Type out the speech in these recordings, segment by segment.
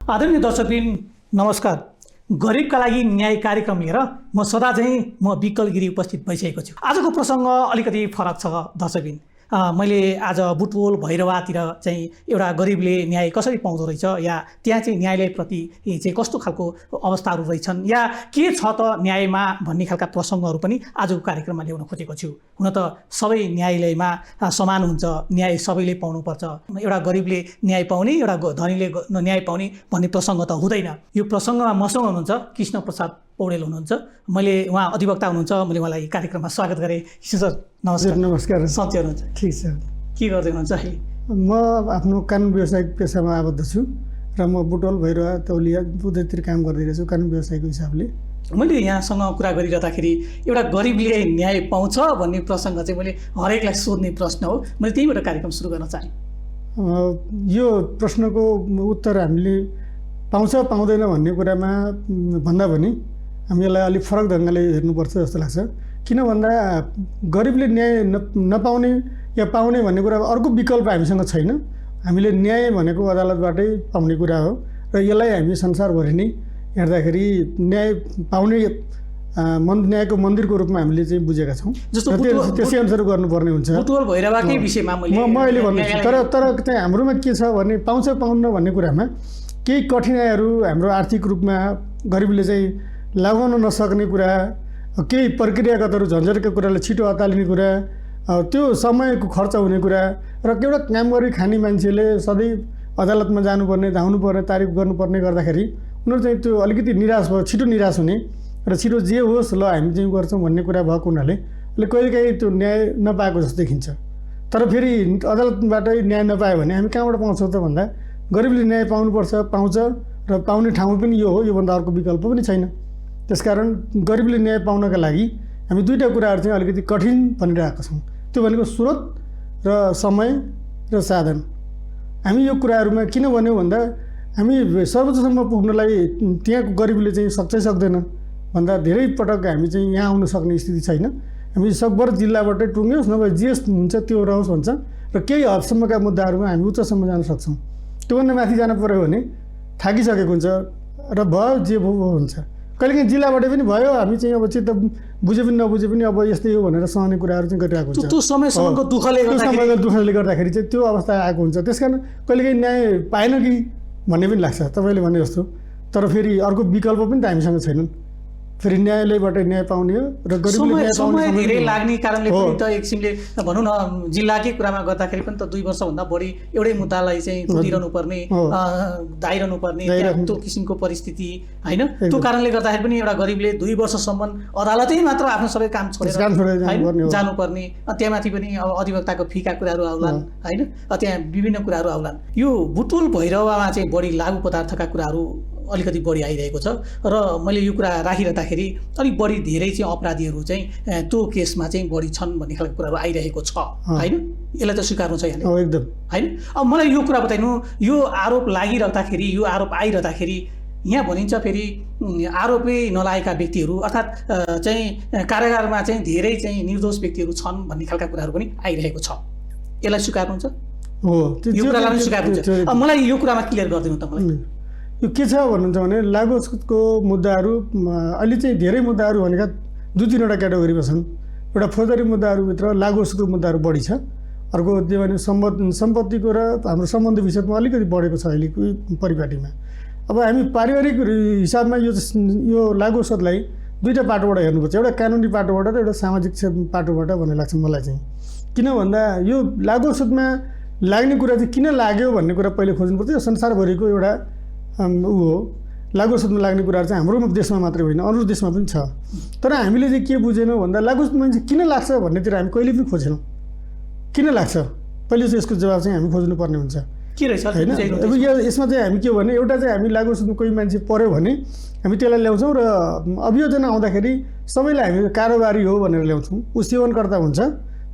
आदरणीय दर्शकबिन नमस्कार। गरिबका लागि न्याय कार्यक्रम लिएर म सदा चाहिँ विकल गिरी उपस्थित भइसकेको छु। आजको प्रसङ्ग अलिकति फरक छ दर्शकबिन। मैले आज बुटवल भैरवातिर चाहिँ एउटा गरिबले न्याय कसरी पाउँदो रहेछ या त्यहाँ चाहिँ न्यायालयप्रति चाहिँ कस्तो खालको अवस्थाहरू रहेछन् या के छ त न्यायमा भन्ने खालका प्रसङ्गहरू पनि आजको कार्यक्रममा ल्याउन खोजेको छु। हुन त सबै न्यायालयमा समान हुन्छ, न्याय सबैले पाउनुपर्छ, एउटा गरिबले न्याय पाउने एउटा धनीले न्याय पाउने भन्ने प्रसङ्ग त हुँदैन। यो प्रसङ्गमा मसँग हुनुहुन्छ कृष्ण प्रसाद पौडेल हुनुहुन्छ। मैले उहाँ अधिवक्ता हुनुहुन्छ, मैले उहाँलाई कार्यक्रममा स्वागत गरेँ। कृष्ण सर नमस्कार। नमस्कार। सन्चै हुनुहुन्छ? ठिक छ। के गर्दै हुनुहुन्छ अहिले? म आफ्नो कानुन व्यवसायिक पेसामा आबद्ध छु र म बुटवल भैरवा तौलिया उतैतिर काम गर्दैरहेछु कानुन व्यवसायको हिसाबले। मैले यहाँसँग कुरा गरिरहँदाखेरि एउटा गरिबले न्याय पाउँछ भन्ने प्रसङ्ग चाहिँ मैले हरेकलाई सोध्ने प्रश्न हो। मैले त्यहीबाट कार्यक्रम सुरु गर्न चाहेँ। यो प्रश्नको उत्तर हामीले पाउँछ पाउँदैन भन्ने कुरामा भन्दा पनि हामी यसलाई अलिक फरक ढङ्गले हेर्नुपर्छ जस्तो लाग्छ। किन भन्दा गरिबले न्याय नपाउने या पाउने भन्ने कुरा अर्को विकल्प हामीसँग छैन। हामीले न्याय भनेको अदालतबाटै पाउने कुरा हो र यसलाई हामी संसारभरि नै हेर्दाखेरि न्याय पाउने न्यायको मन्दिरको रूपमा हामीले चाहिँ बुझेका छौँ। जस्तो त्यसै अनुसार गर्नुपर्ने हुन्छ। बुटवल भैरवाकै विषयमा म अहिले भन्दैछु। तर चाहिँ हाम्रोमा के छ भने पाउँछ पाउन्न भन्ने कुरामा केही कठिनाइहरू हाम्रो आर्थिक रूपमा गरिबले चाहिँ लगाउन नसक्ने कुरा, केही प्रक्रियागतहरू झन्झटका कुरालाई छिटो अतालिने कुरा, त्यो समयको खर्च हुने कुरा र एउटा काम गरी खाने मान्छेले सधैँ अदालतमा जानुपर्ने, धाउनुपर्ने, तारिफ गर्नुपर्ने गर्दाखेरि उनीहरू चाहिँ त्यो अलिकति निराश भयो, छिटो निराश हुने र छिटो जे होस् ल हामी चाहिँ गर्छौँ भन्ने कुरा भएको हुनाले कहिलेकाहीँ त्यो न्याय नपाएको जस्तो देखिन्छ। तर फेरि अदालतबाटै न्याय नपायो भने हामी कहाँबाट पाउँछौँ त भन्दा गरिबले न्याय पाउनुपर्छ, पाउँछ र पाउने ठाउँ पनि यो हो, योभन्दा अर्को विकल्प पनि छैन। त्यसकारण गरिबले न्याय पाउनका लागि हामी दुईवटा कुराहरू चाहिँ अलिकति कठिन भनिरहेका छौँ। त्यो भनेको स्रोत र समय र साधन। हामी यो कुराहरूमा किन भन्यौँ भन्दा हामी सर्वोच्चसम्म पुग्नलाई त्यहाँको गरिबले चाहिँ सक्छै सक्दैन भन्दा धेरै पटक हामी चाहिँ यहाँ आउन सक्ने स्थिति छैन। हामी सकभर जिल्लाबाटै टुङ्ग्योस् नभए जे हुन्छ त्यो रहोस् भन्छ र केही हदसम्मका मुद्दाहरूमा हामी उच्चसम्म जान सक्छौँ। त्योभन्दा माथि जानु पऱ्यो भने थाकिसकेको हुन्छ र भयो जे भयो हुन्छ। कहिलेकाहीँ जिल्लाबाट पनि भयो, हामी चाहिँ अब चित्त बुझे पनि नबुझे पनि अब यस्तै हो भनेर सहने कुराहरू चाहिँ गरिरहेको हुन्छ। त्यो समयसम्मको दुःखले गर्दाखेरि चाहिँ त्यो अवस्था आएको हुन्छ। त्यस कारण कहिलेकाहीँ न्याय पाएन कि भन्ने पनि लाग्छ तपाईँले भने जस्तो। तर फेरि अर्को विकल्प पनि त हामीसँग छैनन्। फेरि न्यायालयबाट न्याय पाउने हो र गरिबले न्याय पाउने धेरै लाग्ने कारणले पनि त एक किसिमले भनौँ न जिल्लाकै कुरामा गर्दाखेरि पनि त 2 वर्षभन्दा बढी एउटै मुद्दालाई चाहिँ कुदिरहनु पर्ने, दाइरहनु पर्ने त्यो किसिमको परिस्थिति होइन। त्यो कारणले गर्दाखेरि पनि एउटा गरिबले 2 वर्षसम्म अदालतै मात्र आफ्नो सबै काम छोडेर जानुपर्ने, त्यहाँमाथि पनि अब अधिवक्ताको फीका कुराहरू आउलान् होइन, त्यहाँ विभिन्न कुराहरू आउलान्। यो बुटवल भैरवामा चाहिँ बढी लागु पदार्थका कुराहरू अलिकति बढी आइरहेको छ र मैले यो कुरा राखिरहँदाखेरि अलिक बढी धेरै चाहिँ अपराधीहरू चाहिँ त्यो केसमा चाहिँ बढी छन् भन्ने खालको कुराहरू आइरहेको छ होइन। यसलाई त स्वीकार्नु छ यहाँले एकदम होइन। अब मलाई यो कुरा बताइनु, यो आरोप लागिरहँदाखेरि, यो आरोप आइरहँदाखेरि यहाँ भनिन्छ फेरि आरोपै नलागेका व्यक्तिहरू अर्थात् चाहिँ कारागारमा चाहिँ धेरै चाहिँ निर्दोष व्यक्तिहरू छन् भन्ने खालका कुराहरू पनि आइरहेको छ। यसलाई स्वीकार्नुहुन्छ? हो, यो कुरालाई पनि स्वीकार्नुहुन्छ। अब मलाई यो कुरामा क्लियर गरिदिनु त। मलाई यो के छ भन्नुहुन्छ भने लागुको मुद्दाहरू अहिले चाहिँ धेरै मुद्दाहरू भनेका 2-3वटा क्याटेगोरीमा छन्। एउटा फौजदारी मुद्दाहरूभित्र लागुको मुद्दाहरू बढी छ। अर्को त्यो भने सम्पत्तिको र हाम्रो सम्बन्धी विषयमा अलिकति बढेको छ अहिलेको परिपाटीमा। अब हामी पारिवारिक हिसाबमा यो लागु औषधलाई 2टा पाटोबाट हेर्नुपर्छ, एउटा कानुनी पाटोबाट र एउटा सामाजिक पाटोबाट भन्ने लाग्छ मलाई चाहिँ। किन भन्दा यो लागु औषधमा लाग्ने कुरा चाहिँ किन लाग्यो भन्ने कुरा पहिले खोज्नुपर्छ। यो संसारभरिको एउटा हो। लागु औषधमा लाग्ने कुराहरू चाहिँ हाम्रो देशमा मात्रै होइन, अरू देशमा पनि छ। तर हामीले चाहिँ के बुझेनौँ भन्दा लागु औषधमा चाहिँ किन लाग्छ भन्नेतिर हामी कहिले पनि खोजेनौँ। किन लाग्छ पहिले चाहिँ यसको जवाब चाहिँ हामी खोज्नुपर्ने हुन्छ के रहेछ होइन। अब यसमा चाहिँ हामी के भने एउटा चाहिँ हामी लागु औषधमा कोही मान्छे पऱ्यो भने हामी त्यसलाई ल्याउँछौँ र अभियोजन आउँदाखेरि सबैलाई हामी कारोबारी हो भनेर ल्याउँछौँ। ऊ सेवनकर्ता हुन्छ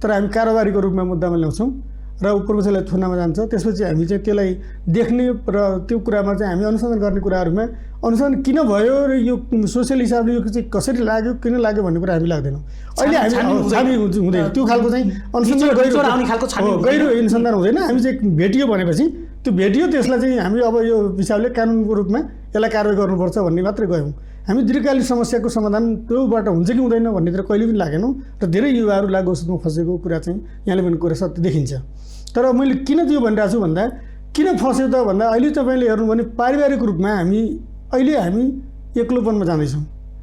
तर हामी कारोबारीको रूपमा मुद्दामा ल्याउँछौँ र उपरपक्षलाई थुनामा जान्छ। त्यसपछि हामी चाहिँ त्यसलाई देख्ने र त्यो कुरामा चाहिँ हामी अनुसन्धान गर्ने कुराहरूमा अनुसन्धान किन भयो र यो सोसियल हिसाबले यो चाहिँ कसरी लाग्यो, किन लाग्यो भन्ने कुरा हामी लाग्दैनौँ। अहिले हामी छानबिन हुँदैन, त्यो खालको चाहिँ अनुसन्धान गहिरो अनुसन्धान हुँदैन। हामी चाहिँ भेटियो भनेपछि त्यो भेटियो त्यसलाई चाहिँ हामी अब यो हिसाबले कानुनको रूपमा यसलाई कारवाही गर्नुपर्छ भन्ने मात्रै गयौँ। हामी दीर्घकालीन समस्याको समाधान त्योबाट हुन्छ कि हुँदैन भन्नेतिर कहिले पनि लागेनौँ र धेरै युवाहरू लागु औषधमा फसेको कुरा चाहिँ यहाँले पनि कुरा सत्य देखिन्छ। तर मैले किन त्यो भनिरहेको छु भन्दा किन फस्यो त भन्दा अहिले तपाईँले हेर्नु भने पारिवारिक रूपमा हामी एक्लोपनमा जाँदैछौँ।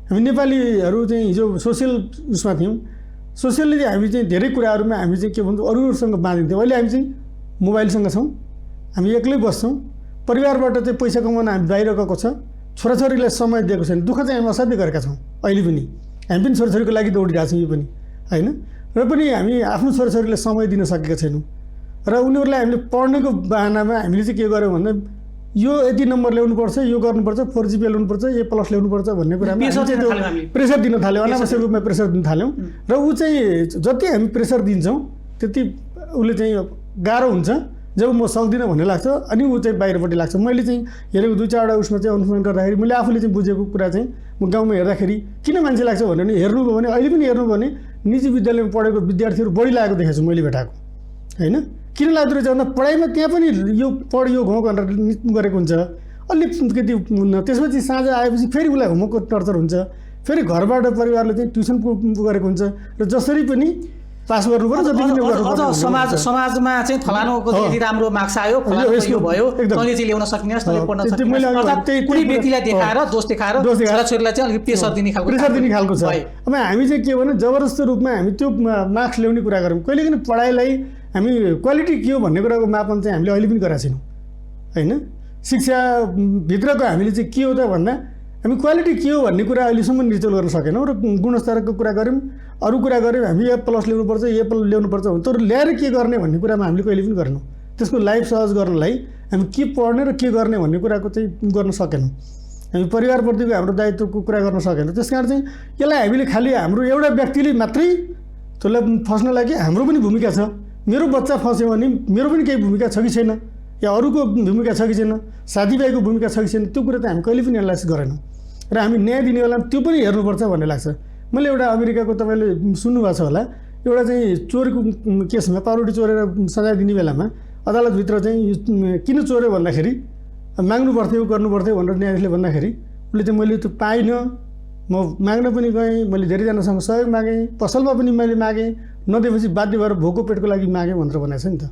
हामी नेपालीहरू चाहिँ हिजो सोसियल उसमा थियौँ, सोसियल्ली चाहिँ हामी चाहिँ धेरै कुराहरूमा हामी चाहिँ के भन्छौँ अरूहरूसँग बाँधिन्थ्यौँ। अहिले हामी चाहिँ मोबाइलसँग छौँ, हामी एक्लै बस्छौँ, परिवारबाट चाहिँ पैसा कमाउन हामी बाहिर गएको छ, छोराछोरीलाई समय दिएको छैन। दुःख चाहिँ हामी असाध्यै गरेका छौँ। अहिले पनि हामी पनि छोराछोरीको लागि दौडिरहेको छौँ, यो पनि होइन, र पनि हामी आफ्नो छोराछोरीलाई समय दिन सकेका छैनौँ। र उनीहरूलाई हामीले पढ्नेको बाहनामा हामीले चाहिँ के गर्यौँ भन्दा यो यति नम्बर ल्याउनुपर्छ, यो गर्नुपर्छ, 4 GPA ल्याउनुपर्छ, A+ ल्याउनुपर्छ भन्ने कुरामा प्रेसर दिन थाल्यौँ, अनावश्यक रूपमा प्रेसर दिन थाल्यौँ। र ऊ चाहिँ जति हामी प्रेसर दिन्छौँ त्यति उसले चाहिँ गाह्रो हुन्छ। जब म सक्दिनँ भन्ने लाग्छ अनि ऊ चाहिँ बाहिरपट्टि लाग्छ। मैले चाहिँ हेरेको 2-4वटा उसमा चाहिँ अनुसन्धान गर्दाखेरि मैले आफूले चाहिँ बुझेको कुरा चाहिँ म गाउँमा हेर्दाखेरि किन मान्छे लाग्छ भने हेर्नुभयो भने अहिले पनि हेर्नुभयो भने निजी विद्यालयमा पढेको विद्यार्थीहरू बढी लागेको देखेको छु मैले भेटाएको होइन। किन लाग्दो रहेछ भन्दा पढाइमा त्यहाँ पनि यो पढ यो घुँ गरेर गरेको हुन्छ अलिकति। त्यसपछि साँझ आएपछि फेरि उसलाई होमवर्कको टर्चर हुन्छ, फेरि घरबाट परिवारले चाहिँ ट्युसन गरेको हुन्छ र जसरी पनि पास गर्नुपर्छ जति पनि अझ समाजमा चाहिँ फलानुको यदि राम्रो मार्क्स आयो, फलानुको यो भयो, तैँले चाहिँ ल्याउन सक्ने, तैँले पढ्न सक्ने, अर्थात् कुनै व्यक्तिलाई देखाएर दोष देखाएर छोराछोरीलाई चाहिँ अलिक प्रेसर दिने खालको छ। अब हामी चाहिँ के भने जबरजस्ती रूपमा हामी त्यो मार्क्स ल्याउने कुरा गऱ्यौँ। कहिले पनि पढाइलाई हामी क्वालिटी के हो भन्ने कुराको मापन चाहिँ हामीले अहिले पनि गरेका छैनौँ होइन। शिक्षाभित्रको हामीले चाहिँ के हो त भन्दा हामी क्वालिटी के हो भन्ने कुरा अहिलेसम्म निर्चल गर्न सकेनौँ र गुणस्तरको कुरा गऱ्यौँ, अरू कुरा गऱ्यौँ। हामी A+ ल्याउनुपर्छ, A+ ल्याउनुपर्छ तर ल्याएर के गर्ने भन्ने कुरामा हामीले कहिले पनि गरेनौँ। त्यसको लाइफ सहज गर्नलाई हामी के पढ्ने र के गर्ने भन्ने कुराको चाहिँ गर्न सकेनौँ। हामी परिवारप्रतिको हाम्रो दायित्वको कुरा गर्न सकेनौँ। त्यस कारण चाहिँ यसलाई हामीले खालि हाम्रो एउटा व्यक्तिले मात्रै त्यसलाई फस्न लागि हाम्रो पनि भूमिका छ। मेरो बच्चा फस्यो भने मेरो पनि केही भूमिका छ कि छैन, या अरूको भूमिका छ कि छैन, साथीभाइको भूमिका छ कि छैन, त्यो कुरा त हामी कहिले पनि एनालाइसिस गरेनौँ। र हामी न्याय दिने बेलामा त्यो पनि हेर्नुपर्छ भन्ने लाग्छ। मैले एउटा अमेरिकाको तपाईँले सुन्नुभएको छ होला, एउटा चाहिँ चोरीको केसमा पाउरोटी चोरेर सजाय दिने बेलामा अदालतभित्र चाहिँ किन चोर्यो भन्दाखेरि माग्नु पर्थ्यो गर्नु पर्थ्यो भनेर न्यायाधीशले भन्दाखेरि उसले चाहिँ मैले त्यो पाइनँ, म माग्न पनि गएँ, मैले धेरैजनासँग सहयोग मागेँ, पसलमा पनि मैले मागेँ, नदिएपछि बाध्य भएर भोको पेटको लागि मागेँ भनेर भनेको छ नि त।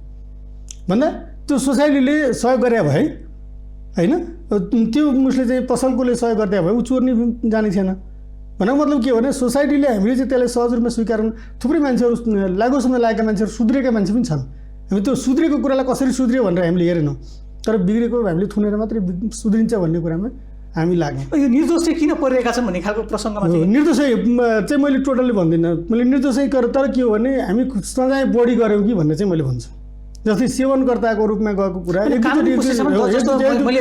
भन्दा त्यो सोसाइटीले सहयोग गरे भए होइन, त्यो उसले चाहिँ पसलकोले सहयोग गरिदिए भए ऊ चोर्ने जाने थिएन। भनेको मतलब के हो भने सोसाइटीले हामीले चाहिँ त्यसलाई सहज रूपमा स्वीकार गर्नु। थुप्रै मान्छेहरू लागुसम्म लागेका मान्छेहरू सुध्रेका मान्छे पनि छन्। हामी त्यो सुध्रेको कुरालाई कसरी सुध्रियो भनेर हामीले हेरेनौँ, तर बिग्रेको हामीले थुनेर मात्रै सुध्रिन्छ भन्ने कुरामा हामी लाग्यौँ। यो निर्दोष चाहिँ किन परिरहेका छन् भन्ने खालको प्रसङ्गमा निर्दोषै चाहिँ मैले टोटल्ली भन्दिनँ। मैले निर्दोषै गरेँ, तर के हो भने हामी सजाय बढी गऱ्यौँ कि भन्ने चाहिँ मैले भन्छु। जस्तै सेवनकर्ताको रूपमा गएको कुरा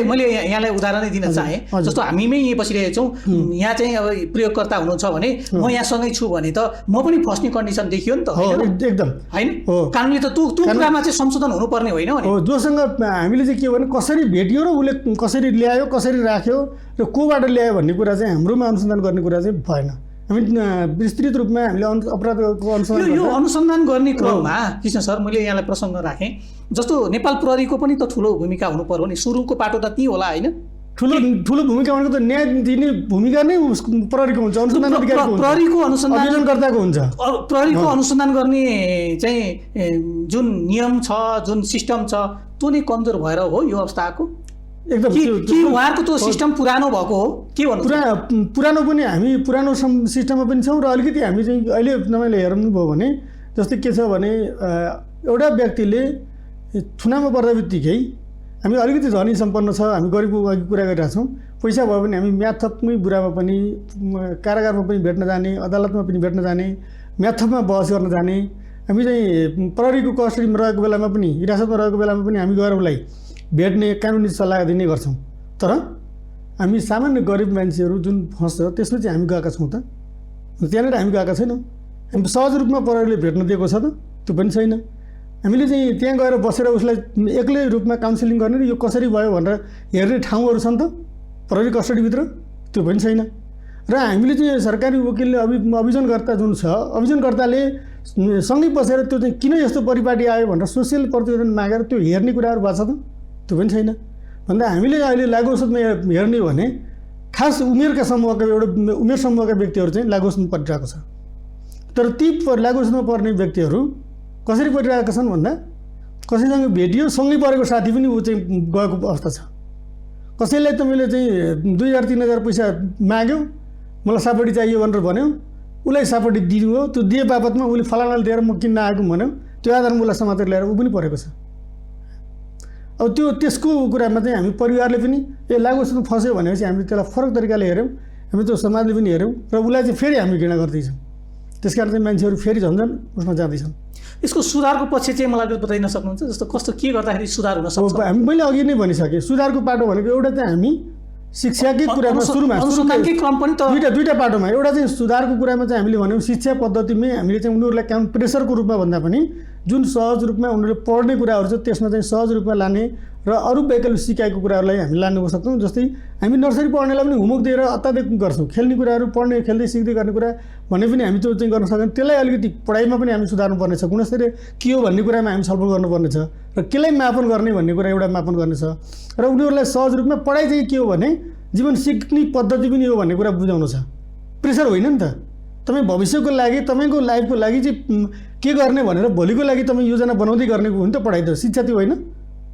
मैले यहाँलाई उदाहरणै दिन चाहेँ। जस्तो हामीमै यहीँ बसिरहेको छौँ, यहाँ चाहिँ अब प्रयोगकर्ता हुनुहुन्छ भने म यहाँसँगै छु भने त म पनि फस्ने कन्डिसन देखियो नि त एकदम होइन। कानुनले त त्यो कुरामा चाहिँ संशोधन हुनुपर्ने होइन हो। जोसँग हामीले चाहिँ के हो भने कसरी भेटियो र उसले कसरी ल्यायो, कसरी राख्यो र कोबाट ल्यायो भन्ने कुरा चाहिँ हाम्रोमा अनुसन्धान गर्ने कुरा चाहिँ भएन। हामी विस्तृत रूपमा हामीले अपराधको अनुसन्धान गर्ने क्रममा कृष्ण सर मैले यहाँलाई प्रसङ्ग राखेँ। जस्तो नेपाल प्रहरीको पनि त ठुलो भूमिका हुनु पर्यो नि, सुरुको पाटो त त्यही होला होइन। ठुलो भूमिका भनेको त न्याय दिने भूमिका नै प्रहरीको हुन्छ, अनुसन्धान अधिकारीको हुन्छ, प्रहरीको अनुसन्धान आयोजनकर्ताको हुन्छ। प्रहरीको अनुसन्धान गर्ने चाहिँ जुन नियम छ, जुन सिस्टम छ, त्यो नै कमजोर भएर हो यो अवस्थाको एकदम। कि उहाँहरूको त्यो सिस्टम पुरानो भएको हो के भन्नु? पुरानो पनि हामी पुरानो सिस्टममा पनि छौँ र अलिकति हामी चाहिँ अहिले तपाईँले हेर्नुभयो भने जस्तै के छ भने एउटा व्यक्तिले थुनामा पर्दा बित्तिकै हामी अलिकति धनी सम्पन्न छ, हामी गरिबको अघि कुरा गरिरहेको छौँ, पैसा भयो भने हामी म्याथपमै बुढामा पनि कारागारमा पनि भेट्न जाने, अदालतमा पनि भेट्न जाने, म्याथपमा बहस गर्न जाने। हामी चाहिँ प्रहरीको कस्टडीमा रहेको बेलामा पनि, हिरासतमा रहेको बेलामा पनि हामी गएर उसलाई भेट्ने कानुनी सल्लाह दिने गर्छौँ। तर हामी सामान्य गरिब मान्छेहरू जुन फस्छ त्यसमा चाहिँ हामी गएका छौँ त? त्यहाँनिर हामी गएका छैनौँ। हामी सहज रूपमा प्रहरीले भेट्न दिएको छ त? त्यो पनि छैन। हामीले चाहिँ त्यहाँ गएर बसेर उसलाई एक्लै रूपमा काउन्सिलिङ गर्ने र यो कसरी भयो भनेर हेर्ने ठाउँहरू छन् त प्रहरी कस्टडीभित्र? त्यो पनि छैन। र हामीले चाहिँ सरकारी वकिलले अभियोजनकर्ता जुन छ, अभियोजनकर्ताले सँगै बसेर त्यो चाहिँ किन यस्तो परिपाटी आयो भनेर सोसियल प्रतिवेदन मागेर त्यो हेर्ने कुराहरू भएको छ त? त्यो पनि छैन। भन्दा हामीले अहिले लागु औषधमा हेर्ने हो भने खास उमेरका समूहका उमेर समूहका व्यक्तिहरू चाहिँ लागु औषधमा परिरहेको छ। तर ती लागु औषधमा पर्ने व्यक्तिहरू कसरी परिरहेका छन् भन्दा कसैसँग भेटियो सँगै परेको साथी पनि ऊ चाहिँ गएको अवस्था छ। कसैलाई तपाईँले चाहिँ 2000-3000 पैसा माग्यो, मलाई सापटी चाहियो भनेर भन्यो, उसलाई सापटी दिनु हो, त्यो दिए बापतमा उसले फलानाले दिएर म किन्न आएको भन्यो, त्यो आधारमा उसलाई समातेर ल्याएर ऊ पनि परेको छ। अब त्यसको कुरामा चाहिँ हामी परिवारले पनि लागु औषधमा फस्यो भनेपछि हामीले त्यसलाई फरक तरिकाले हेऱ्यौँ, हामी त्यो समाजले पनि हेऱ्यौँ र उसलाई चाहिँ फेरि हामी घृणा गर्दैछौँ। त्यस कारण चाहिँ मान्छेहरू फेरि झन् उसमा जाँदैछन्। यसको सुधारको पक्ष चाहिँ मलाई बताइन सक्नुहुन्छ? जस्तो कस्तो के गर्दाखेरि सुधार हुन सक्छ? मैले अघि नै भनिसकेँ, सुधारको पाटो भनेको एउटा चाहिँ हामी शिक्षाकै कुरामा अनुसन्धानकै क्रम पनि त दुईटा पाटोमा, एउटा चाहिँ सुधारको कुरामा चाहिँ हामीले भन्यौँ शिक्षा पद्धतिमै हामीले चाहिँ उनीहरूलाई काम प्रेसरको रूपमा भन्दा पनि जुन सहज रूपमा उनीहरूले पढ्ने कुराहरू छ त्यसमा चाहिँ सहज रूपमा लाने र अरू वैकल्पिक सिकाएको कुराहरूलाई हामी लानु सक्छौँ। जस्तै हामी नर्सरी पढ्नेलाई पनि होमवर्क दिएर अत्याधिक गर्छौँ, खेल्ने कुराहरू पढ्ने खेल्दै सिक्दै गर्ने कुरा भन्ने पनि हामी त्यो चाहिँ गर्न सक्छौँ। त्यसलाई अलिकति पढाइमा पनि हामी सुधार्नुपर्नेछ, गुणस्तरीय के हो भन्ने कुरामा हामी छलफल गर्नुपर्नेछ र केलाई मापन गर्ने भन्ने कुरा एउटा मापन गर्नेछ र उनीहरूलाई सहज रूपमा पढाइ चाहिँ के हो भने जीवन सिक्ने पद्धति पनि हो भन्ने कुरा बुझाउनु छ। प्रेसर होइन नि त। तपाईँ भविष्यको लागि तपाईँको लाइफको लागि चाहिँ के गर्ने भनेर भोलिको लागि तपाईँ योजना बनाउँदै गर्ने हो नि त पढाइ त। शिक्षा त्यो होइन,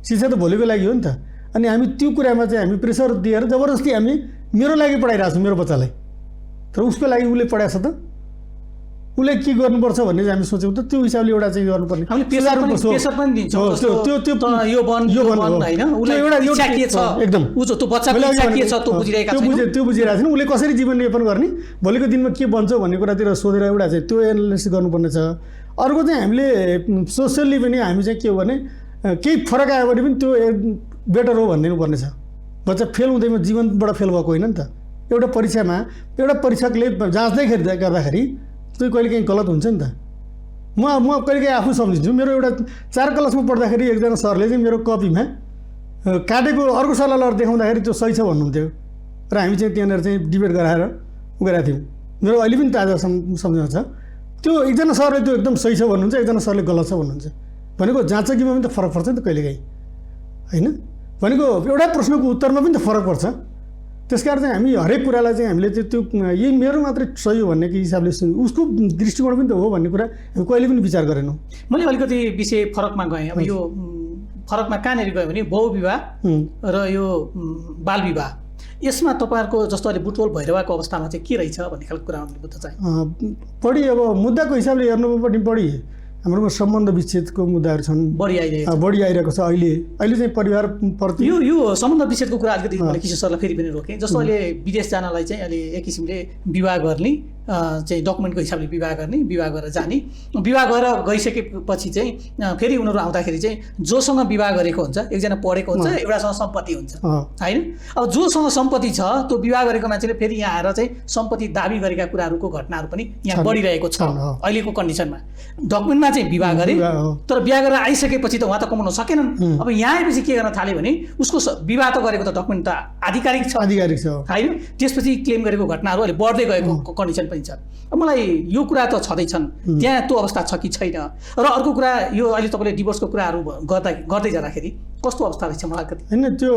शिक्षा त भोलिको लागि हो नि त। अनि हामी त्यो कुरामा चाहिँ हामी प्रेसर दिएर जबरजस्ती हामी मेरो लागि पढाइरहेको छौँ मेरो बच्चालाई, तर उसको लागि उसले पढाएको छ त, उसले के गर्नुपर्छ भन्ने चाहिँ हामी सोच्यौँ त त्यो हिसाबले एउटा चाहिँ गर्नुपर्ने। हामीले प्रेसर पनि दिन्छौँ, यो बन हैन, उसले एउटा इच्छा के छ एकदम त्यो बच्चाको इच्छा के छ त्यो बुझिरहेका छैन, त्यो बुझिरहेको छैन। उसले कसरी जीवन यापन गर्ने, भोलिको दिनमा के बन्छ भन्ने कुरातिर सोधेर एउटा चाहिँ त्यो एनालिसिस गर्नुपर्ने छ। अर्को चाहिँ हामीले सोसियल्ली पनि हामी चाहिँ के हो भने केही फरक आयो भने पनि त्यो बेटर हो भनिदिनु पर्ने छ। बच्चा फेल हुँदैमा जीवनबाट फेल भएको होइन नि त। एउटा परीक्षामा एउटा परीक्षकले जाँच्दै गर्दाखेरि त्यो कहिले काहीँ गलत हुन्छ नि त। म कहिले काहीँ आफू सम्झिन्छु, मेरो एउटा 4 क्लासमा पढ्दाखेरि एकजना सरले चाहिँ मेरो कपीमा काटेको अर्को सरलाई लगेर देखाउँदाखेरि त्यो सही छ भन्नुहुन्थ्यो र हामी चाहिँ त्यहाँनिर चाहिँ डिबेट गराएर गराएको थियौँ। मेरो अहिले पनि ताजा सम्झना छ। त्यो एकजना सरले त्यो एकदम सही छ भन्नुहुन्छ, एकजना सरले गलत छ भन्नुहुन्छ। भनेको जाँचकीमा पनि त फरक पर्छ नि त कहिलेकाहीँ होइन। भनेको एउटा प्रश्नको उत्तरमा पनि त फरक पर्छ। त्यसकारण चाहिँ हामी हरेक कुरालाई चाहिँ हामीले त्यो यही मेरो मात्रै सही हो भन्ने हिसाबले उसको दृष्टिकोण पनि त हो भन्ने कुरा हामी कहिले पनि विचार गरेनौँ। मैले अलिकति विषय फरकमा गएँ। अब यो फरकमा कहाँनिर गयो भने बहुविवाह र यो बाल विवाह, यसमा तपाईँहरूको जस्तो अहिले बुटवल भइरहेको अवस्थामा चाहिँ के रहेछ भन्ने खालको कुरा हामीले बुझ्न चाहेँ। बढी अब मुद्दाको हिसाबले हेर्नुमा पनि बढी हाम्रोमा सम्बन्ध विच्छेदको मुद्दाहरू छन्, बढी आइरहेको छ। अहिले चाहिँ परिवार प्रति यो सम्बन्ध विच्छेदको कुरा अलिकति मैले किशोर सरलाई फेरि पनि रोकेँ। जस्तो अहिले विदेश जानलाई चाहिँ अहिले एक किसिमले विवाह गर्ने चाहिँ डकुमेन्टको हिसाबले विवाह गर्ने, विवाह गरेर जाने, विवाह गरेर गइसकेपछि चाहिँ फेरि उनीहरू आउँदाखेरि चाहिँ जोसँग विवाह गरेको हुन्छ, एकजना पढेको हुन्छ, एउटासँग सम्पत्ति हुन्छ होइन। अब जोसँग सम्पत्ति छ त्यो विवाह गरेको मान्छेले फेरि यहाँ आएर चाहिँ सम्पत्ति दाबी गरेका कुराहरूको घटनाहरू पनि यहाँ बढिरहेको छ अहिलेको कन्डिसनमा। डकुमेन्टमा चाहिँ विवाह गरे तर बिहा गरेर आइसकेपछि त उहाँ त कमाउन सकेनन्। अब यहाँ आएपछि के गर्न थाल्यो भने उसको विवाह त गरेको त डकुमेन्ट त आधिकारिक छ होइन, त्यसपछि क्लेम गरेको घटनाहरू अहिले बढ्दै गएको कन्डिसन पनि छ। मलाई यो कुरा त छँदैछन्, त्यहाँ त्यो अवस्था छ कि छैन। र अर्को कुरा यो अहिले तपाईँले डिभोर्सको कुराहरू गर्दै जाँदाखेरि कस्तो अवस्था रहेछ मलाई होइन। त्यो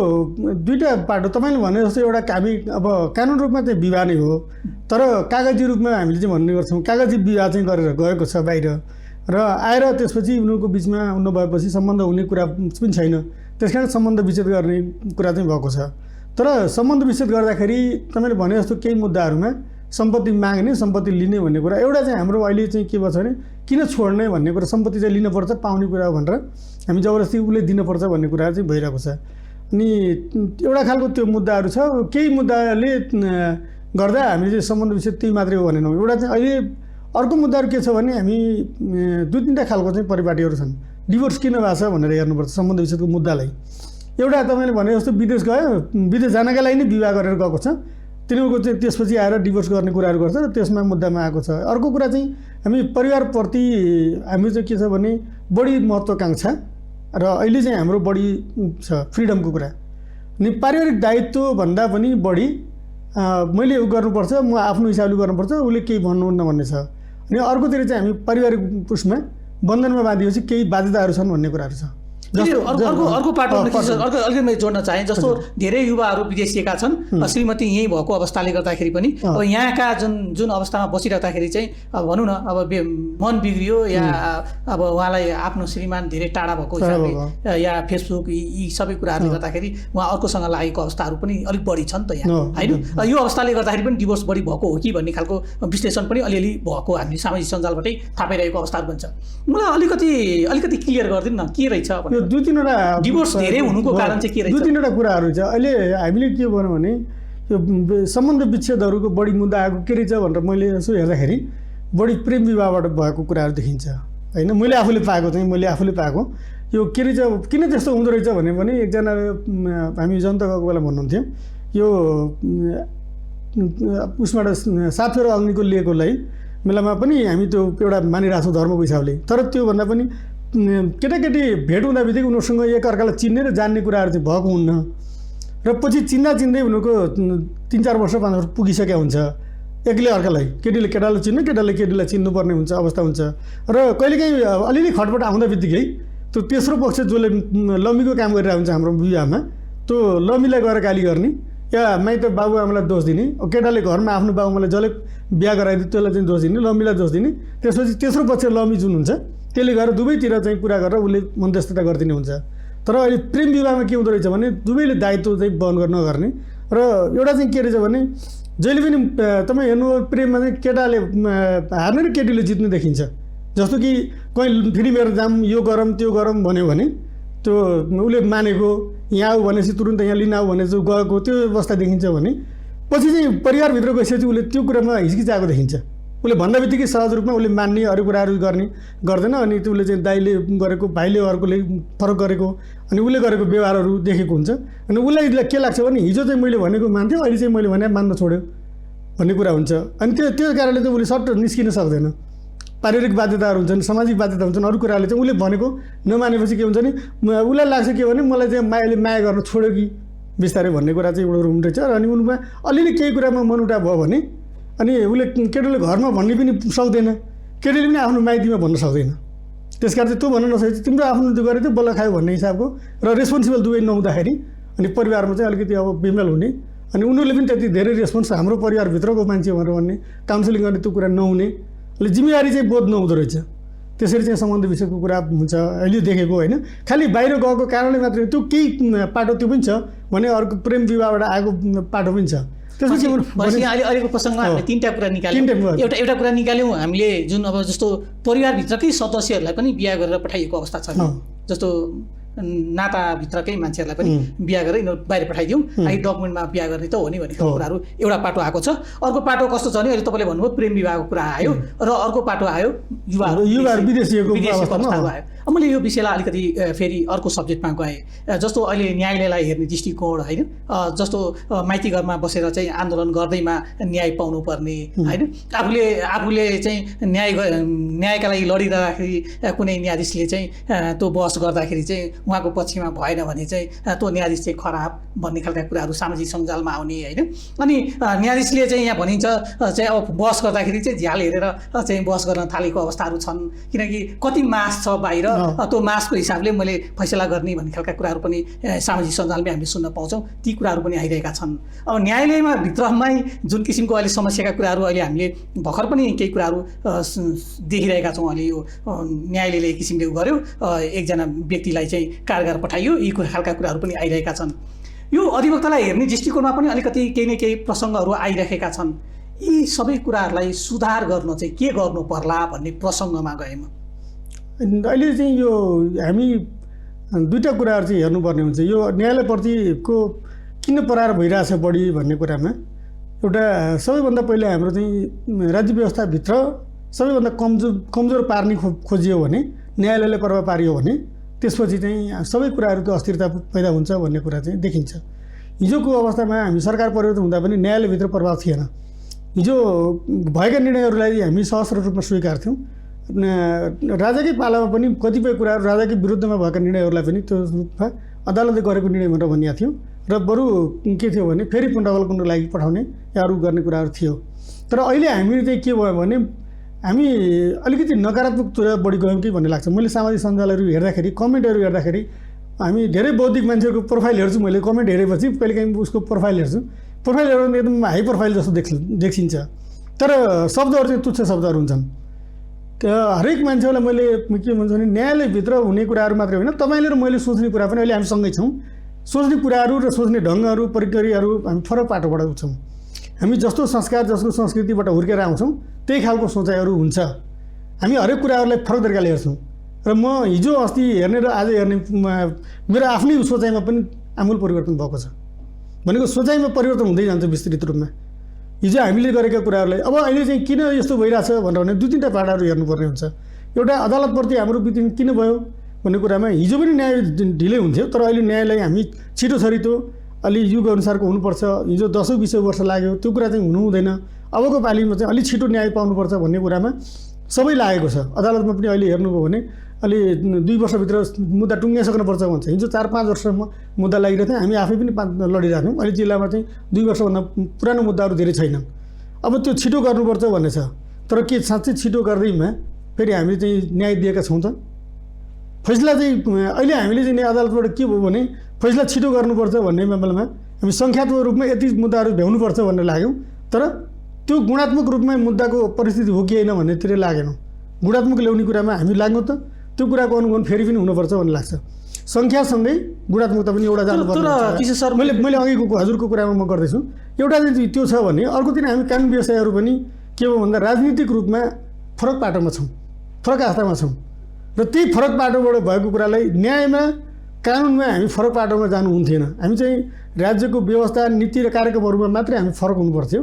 दुईवटा पाटो तपाईँले भने जस्तो एउटा हामी अब कानुन रूपमा चाहिँ विवाह नै हो, तर कागजी रूपमा हामीले चाहिँ भन्ने गर्छौँ कागजी विवाह चाहिँ गरेर गएको छ बाहिर र आएर त्यसपछि उनीहरूको बिचमा नभएपछि सम्बन्ध हुने कुरा पनि छैन। त्यस कारण सम्बन्ध विच्छेद गर्ने कुरा चाहिँ भएको छ। तर सम्बन्ध विच्छेद गर्दाखेरि तपाईँले भने जस्तो केही मुद्दाहरूमा सम्पत्ति माग्ने सम्पत्ति लिने भन्ने कुरा एउटा चाहिँ हाम्रो अहिले चाहिँ के भन्छ भने किन छोड्ने भन्ने कुरा, सम्पत्ति चाहिँ लिनुपर्छ पाउने कुरा हो भनेर हामी जबरजस्ती उसले दिनुपर्छ भन्ने कुरा चाहिँ भइरहेको छ। अनि एउटा खालको त्यो मुद्दाहरू छ। केही मुद्दाले गर्दा हामीले चाहिँ सम्बन्ध विच्छेद त्यही मात्रै हो भनेनौँ। एउटा चाहिँ अहिले अर्को मुद्दाहरू के छ भने हामी 2-3टा खालको चाहिँ परिपाटीहरू छन्। डिभोर्स किन भएको छ भनेर हेर्नुपर्छ सम्बन्ध विच्छेदको मुद्दालाई। एउटा तपाईँले भने जस्तो विदेश गयो, विदेश जानका लागि नै विवाह गरेर गएको छ, तिनीहरूको चाहिँ त्यसपछि आएर डिभोर्स गर्ने कुराहरू गर्छ, त्यसमा मुद्दामा आएको छ। अर्को कुरा चाहिँ हामी परिवारप्रति हामी चाहिँ के छ भने बढी महत्त्वाकांक्षा र अहिले चाहिँ हाम्रो बढी छ फ्रिडमको कुरा। अनि पारिवारिक दायित्वभन्दा पनि बढी मैले गर्नुपर्छ, म आफ्नो हिसाबले गर्नुपर्छ, उसले केही भन्नुहुन्न भन्ने छ। अनि अर्कोतिर चाहिँ हामी पारिवारिक उसमा बन्धनमा बाँधिएपछि केही बाध्यताहरू छन् भन्ने कुराहरू छ। अर्को पाटो अर्को अलिकति मैले जोड्न चाहेँ। जस्तो धेरै युवाहरू विदेशिएका छन्, श्रीमती यहीँ भएको अवस्थाले गर्दाखेरि पनि अब यहाँका जुन अवस्थामा बसिराख्दाखेरि चाहिँ अब भनौँ न अब मन बिग्रियो या अब उहाँलाई आफ्नो श्रीमान धेरै टाढा भएको हिसाबले या फेसबुक यी सबै कुराहरूले गर्दाखेरि उहाँ अर्कोसँग लागेको अवस्थाहरू पनि अलिक बढी छन् त यहाँ होइन। यो अवस्थाले गर्दाखेरि पनि डिभोर्स बढी भएको हो कि भन्ने खालको विश्लेषण पनि अलिअलि भएको हामीले सामाजिक सञ्जालबाटै थाहा पाइरहेको अवस्थाहरू पनि छ। मलाई अलिकति क्लियर गरिदिनु न के रहेछ यो दुई तीनवटा डिभोर्स धेरै हुनुको कारण चाहिँ के रहेछ? दुई तीनवटा कुराहरू छ। अहिले हामीले के भन्यो भने यो सम्बन्ध विच्छेदहरूको बढी मुद्दा आएको के रहेछ भनेर मैले यसो हेर्दाखेरि बढी प्रेम विवाहबाट भएको कुराहरू देखिन्छ होइन। मैले आफूले पाएको यो के रहेछ, किन त्यस्तो हुँदो रहेछ भने पनि एकजना हामी जनता गएको बेला भन्नुहुन्थ्यो यो उसबाट साथी र अग्निको लिएकोलाई मेलामा पनि हामी त्यो एउटा मानिरहेको छौँ धर्मको हिसाबले। तर त्योभन्दा पनि केटाकेटी भेट हुँदा बित्तिकै उनीहरूसँग एकअर्कालाई चिन्ने र जान्ने कुराहरू चाहिँ भएको हुन्न र पछि चिन्दै उनीहरूको 3-4 वर्ष 5 वर्ष पुगिसकेका हुन्छ एक्लै अर्कालाई। केटीले केटालाई चिन्ने, केटाले केटीलाई चिन्नुपर्ने हुन्छ अवस्था हुन्छ र कहिलेकाहीँ अलिअलि खटपट आउँदा बित्तिकै त्यो तेस्रो पक्ष जसले लम्बीको काम गरिरहेको हुन्छ हाम्रो विवाहमा त्यो लम्बीलाई गएर गाली गर्ने या माइत बाबुआमालाई दोष दिने, केटाले घरमा आफ्नो बाबुआमालाई जसले बिहा गराइदियो त्यसलाई चाहिँ दोष दिने, लम्बीलाई दोष दिने। त्यसपछि तेस्रो पक्ष लम्बी जुन हुन्छ त्यसले गएर दुवैतिर चाहिँ कुरा गरेर उसले मध्यस्थता गरिदिने हुन्छ। तर अहिले प्रेम विवाहमा के हुँदो रहेछ भने दुवैले दायित्व चाहिँ वहन नगर्ने र एउटा चाहिँ के रहेछ भने जहिले पनि तपाईँ हेर्नु प्रेममा चाहिँ केटाले हार्ने र केटीले जित्ने देखिन्छ। जस्तो कि कहीँ फेरि मेरो जाम यो गरौँ त्यो गरौँ भन्यो भने त्यो उसले मानेको यहाँ आऊ भनेपछि तुरुन्त यहाँ लिन आऊ भने चाहिँ गएको त्यो अवस्था देखिन्छ भने पछि चाहिँ परिवारभित्र गएपछि उसले त्यो कुरामा हिचकिचाएको देखिन्छ। उसले भन्दा बित्तिकै सहज रूपमा उसले मान्ने अरू कुराहरू गर्दैन अनि त्यो उसले चाहिँ दाइले गरेको भाइले अर्कोले फरक गरेको अनि उसले गरेको व्यवहारहरू देखेको हुन्छ। अनि उसलाई के लाग्छ भने हिजो चाहिँ मैले भनेको मान्थ्यो, अहिले चाहिँ मैले भने मान्न छोड्यो भन्ने कुरा हुन्छ। अनि त्यो कारणले चाहिँ उसले सट्ट निस्किन सक्दैन। पारिवारिक बाध्यताहरू हुन्छन्, सामाजिक बाध्यता हुन्छन्, अरू कुराहरूले चाहिँ उसले भनेको नमानेपछि के हुन्छ नि उसलाई लाग्छ के भने मलाई चाहिँ मायाले माया गर्न छोड्यो कि बिस्तारै भन्ने कुरा चाहिँ एउटा हुँदो रहेछ। अनि उनमा अलिअलि केही कुरामा मनउटा भयो भने अनि उसले केटीले घरमा भन्ने पनि सक्दैन, केटीले पनि आफ्नो माइतीमा भन्न सक्दैन। त्यस कारण चाहिँ त्यो भन्न नसकेपछि तिम्रो आफ्नो त्यो गरेको थियो बल्ल खायो भन्ने हिसाबको र रेस्पोन्सिबल दुवै नहुँदाखेरि अनि परिवारमा चाहिँ अलिकति अब बेमेल हुने अनि उनीहरूले पनि त्यति धेरै रेस्पोन्स हाम्रो परिवारभित्रको मान्छे भनेर भन्ने काउन्सिलिङ गर्ने त्यो कुरा नहुने अहिले जिम्मेवारी चाहिँ बोध नहुँदो रहेछ। त्यसरी चाहिँ सम्बन्ध विषयको कुरा हुन्छ अहिले देखेको होइन। खालि बाहिर गएको कारणले मात्रै त्यो केही पाटो त्यो पनि छ भने अर्को प्रेम विवाहबाट आएको पाटो पनि छ। त्यसपछि अहिलेको प्रसङ्गमा हामीले तीनटा कुरा निकाल्यौँ। एउटा कुरा निकाल्यौँ हामीले जुन अब जस्तो परिवारभित्रकै सदस्यहरूलाई पनि बिहा गरेर पठाइएको अवस्था छ। जस्तो नाताभित्रकै मान्छेहरूलाई पनि बिहा गरेर यिनीहरू बाहिर पठाइदिउँ, आई डकुमेन्टमा बिहा गर्ने त हो नि भन्ने कुराहरू एउटा पाटो आएको छ। अर्को पाटो कस्तो छ भने अहिले तपाईँले भन्नुभयो प्रेम विवाहको कुरा आयो र अर्को पाटो आयो युवाहरू विदेशीको अवस्थाहरू आयो। मैले यो विषयलाई अलिकति फेरि अर्को सब्जेक्टमा गएँ। जस्तो अहिले न्यायालयलाई हेर्ने दृष्टिकोण होइन, जस्तो माइती घरमा बसेर चाहिँ आन्दोलन गर्दैमा न्याय पाउनुपर्ने होइन, आफूले चाहिँ न्यायका लागि लडिँदाखेरि कुनै न्यायाधीशले चाहिँ त्यो बहस गर्दाखेरि चाहिँ उहाँको पक्षमा भएन भने चाहिँ त्यो न्यायाधीश चाहिँ खराब भन्ने खालका कुराहरू सामाजिक सञ्जालमा आउने होइन। अनि न्यायाधीशले चाहिँ यहाँ भनिन्छ चाहिँ अब बहस गर्दाखेरि चाहिँ झ्याल हेरेर चाहिँ बहस गर्न थालेको अवस्थाहरू छन्, किनकि कति मास छ बाहिर त्यो मासको हिसाबले मैले फैसला गर्ने भन्ने खालका कुराहरू पनि सामाजिक सञ्जालमै हामीले सुन्न पाउँछौँ। ती कुराहरू पनि आइरहेका छन्। अब न्यायालयमा भित्रमै जुन किसिमको अहिले समस्याका कुराहरू अहिले हामीले भर्खर पनि केही कुराहरू देखिरहेका छौँ। अहिले यो न्यायालयले एक किसिमले गर्यो, एकजना व्यक्तिलाई चाहिँ कारागार पठाइयो, यी खालका कुराहरू पनि आइरहेका छन्। यो अधिवक्तालाई हेर्ने दृष्टिकोणमा पनि अलिकति केही न केही प्रसङ्गहरू आइरहेका छन्। यी सबै कुराहरूलाई सुधार गर्न चाहिँ के गर्नु पर्ला भन्ने प्रसङ्गमा गएँ म। अहिले चाहिँ यो हामी दुईवटा कुराहरू चाहिँ हेर्नुपर्ने हुन्छ। यो न्यायालयप्रतिको किन परार भइरहेछ बढी भन्ने कुरामा एउटा सबैभन्दा पहिला हाम्रो चाहिँ राज्य व्यवस्थाभित्र सबैभन्दा कमजोर पार्ने खोजियो भने न्यायालयले प्रभाव पारियो भने त्यसपछि चाहिँ सबै कुराहरूको अस्थिरता पैदा हुन्छ भन्ने कुरा चाहिँ देखिन्छ। हिजोको अवस्थामा हामी सरकार परिवर्तन हुँदा पनि न्यायालयभित्र प्रभाव थिएन। हिजो भएका निर्णयहरूलाई हामी सहस्र रूपमा स्वीकार्थ्यौँ। राजाकै पालामा पनि कतिपय कुराहरू राजाकै विरुद्धमा भएका निर्णयहरूलाई पनि त्यो रूपमा अदालतले गरेको निर्णय भनेर भनिएको थियौँ र बरु के थियो भने फेरि पुनरावलोकनको लागि पठाउने या अरू गर्ने कुराहरू थियो। तर अहिले हामीले चाहिँ के भयो भने हामी अलिकति नकारात्मकतिर बढी गयौँ कि भन्ने लाग्छ। मैले सामाजिक सञ्जालहरू हेर्दाखेरि, कमेन्टहरू हेर्दाखेरि हामी धेरै बौद्धिक मान्छेहरूको प्रोफाइल हेर्छु। मैले कमेन्ट हेरेपछि कहिलेकाहीँ उसको प्रोफाइल हेर्छु। प्रोफाइल हेर्दा एकदम हाई प्रोफाइल जस्तो देखिन्छ, तर शब्दहरू चाहिँ तुच्छ शब्दहरू हुन्छन्। हरेक मान्छेलाई मैले के भन्छु भने न्यायालयभित्र हुने कुराहरू मात्रै होइन, तपाईँले र मैले सोच्ने कुरा पनि अहिले हामी सँगै छौँ। सोच्ने कुराहरू र सोच्ने ढङ्गहरू, प्रक्रियाहरू हामी फरक पाटोबाट उठ्छौँ। हामी जस्तो संस्कार, जस्तो संस्कृतिबाट हुर्केर आउँछौँ त्यही खालको सोचाइहरू हुन्छ। हामी हरेक कुराहरूलाई फरक तरिकाले हेर्छौँ र म हिजो अस्ति हेर्ने र आज हेर्ने मेरो आफ्नै सोचाइमा पनि आमूल परिवर्तन भएको छ। भनेको सोचाइमा परिवर्तन हुँदै जान्छ विस्तृत रूपमा। हिजो हामीले गरेका कुराहरूलाई अब अहिले चाहिँ किन यस्तो भइरहेछ भनेर भने 2-3टा पाटाहरू हेर्नुपर्ने हुन्छ। एउटा अदालतप्रति हाम्रो बितिन किन भयो भन्ने कुरामा हिजो पनि न्याय ढिलै हुन्थ्यो, तर अहिले न्यायलाई हामी छिटो छरितो अलि युग अनुसारको हुनुपर्छ। हिजो 10-20 वर्ष लाग्यो, त्यो कुरा चाहिँ हुनु हुँदैन। अबको पालिमा चाहिँ अलि छिटो न्याय पाउनुपर्छ भन्ने कुरामा सबै लागेको छ। अदालतमा पनि अहिले हेर्नुभयो भने अलि 2 वर्षभित्र मुद्दा टुङ्गाइसक्नुपर्छ भन्छ। हिजो 4-5 वर्षसम्म मुद्दा लागिरहेको थियो, हामी आफै पनि लडिरहेको थियौँ। अहिले जिल्लामा चाहिँ 2 वर्षभन्दा पुरानो मुद्दाहरू धेरै छैनन्। अब त्यो छिटो गर्नुपर्छ भन्ने छ, तर के साँच्चै छिटो गर्दैमा फेरि हामीले चाहिँ न्याय दिएका छौँ त? फैसला चाहिँ अहिले हामीले चाहिँ अदालतबाट के भयो भने फैसला छिटो गर्नुपर्छ भन्ने मामलामा हामी सङ्ख्यात्मक रूपमा यति मुद्दाहरू भ्याउनुपर्छ भनेर लाग्यौँ, तर त्यो गुणात्मक रूपमा मुद्दाको परिस्थिति हो कि होइन भन्नेतिर लागेनौँ। गुणात्मक ल्याउने कुरामा हामी लाग्नु त त्यो कुराको अनुगमन फेरि पनि हुनुपर्छ भन्ने लाग्छ। सङ्ख्यासँगै गुणात्मकता पनि एउटा जानुपर्छ। मैले अघिको हजुरको कुरामा म गर्दैछु। एउटा चाहिँ त्यो छ भने अर्कोतिर हामी कानुन व्यवसायहरू पनि के हो भन्दा राजनीतिक रूपमा फरक पाटोमा छौँ, फरक आस्थामा छौँ र त्यही फरक पाटोबाट भएको कुरालाई न्यायमा, कानुनमा हामी फरक पाटोमा जानु हुन्थेन। हामी चाहिँ राज्यको व्यवस्था, नीति र कार्यक्रमहरूमा मात्रै हामी फरक हुनुपर्थ्यो।